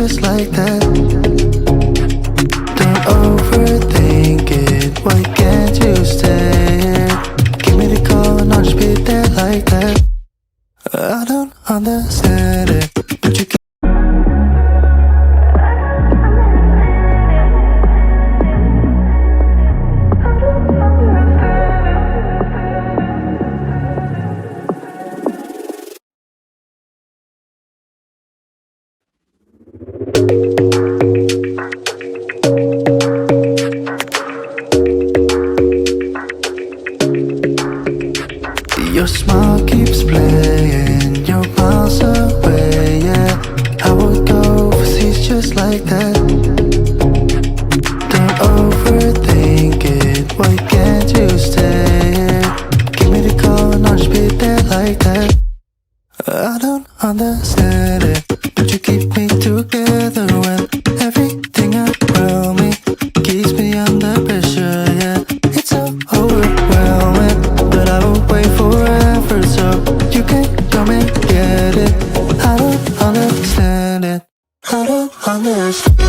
just like that. Don't overthink it, why can't you stay here? Give me the call and I'll just be there like that. I don't understand it, but you keep your smile keeps playing, you're miles away, yeah. I would go overseas just like that. Don't overthink it, why can't you stay here? Give me the call and I'll just be there like that. I don't understand it, but you keep me together when everything around me keeps me under pressure, yeah. It's so overwhelming, but I will wait forever so you can come and get it. I don't understand it, I don't understand.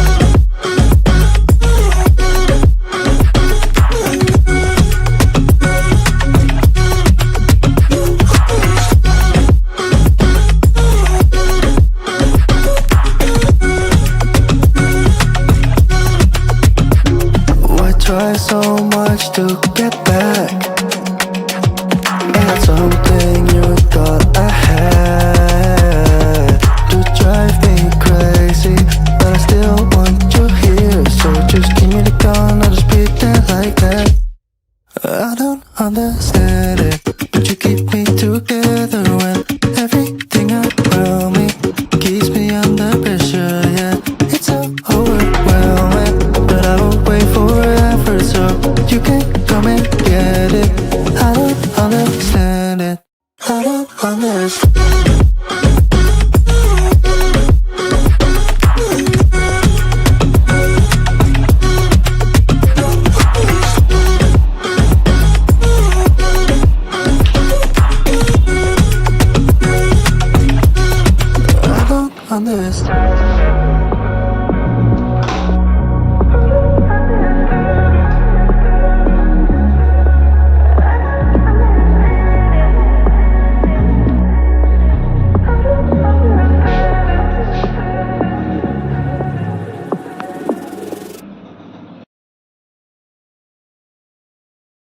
Try so much to get back, and that's something you thought I had. To drive me crazy, but I still want you here. So just give me the call and I'll just be there like that. I don't understand it, but you keep me together when everything around me keeps me under pressure, yeah. It's so overwhelming, but I will wait forever so you can come and get it. I don't understand it, I don't understand. I don't understand.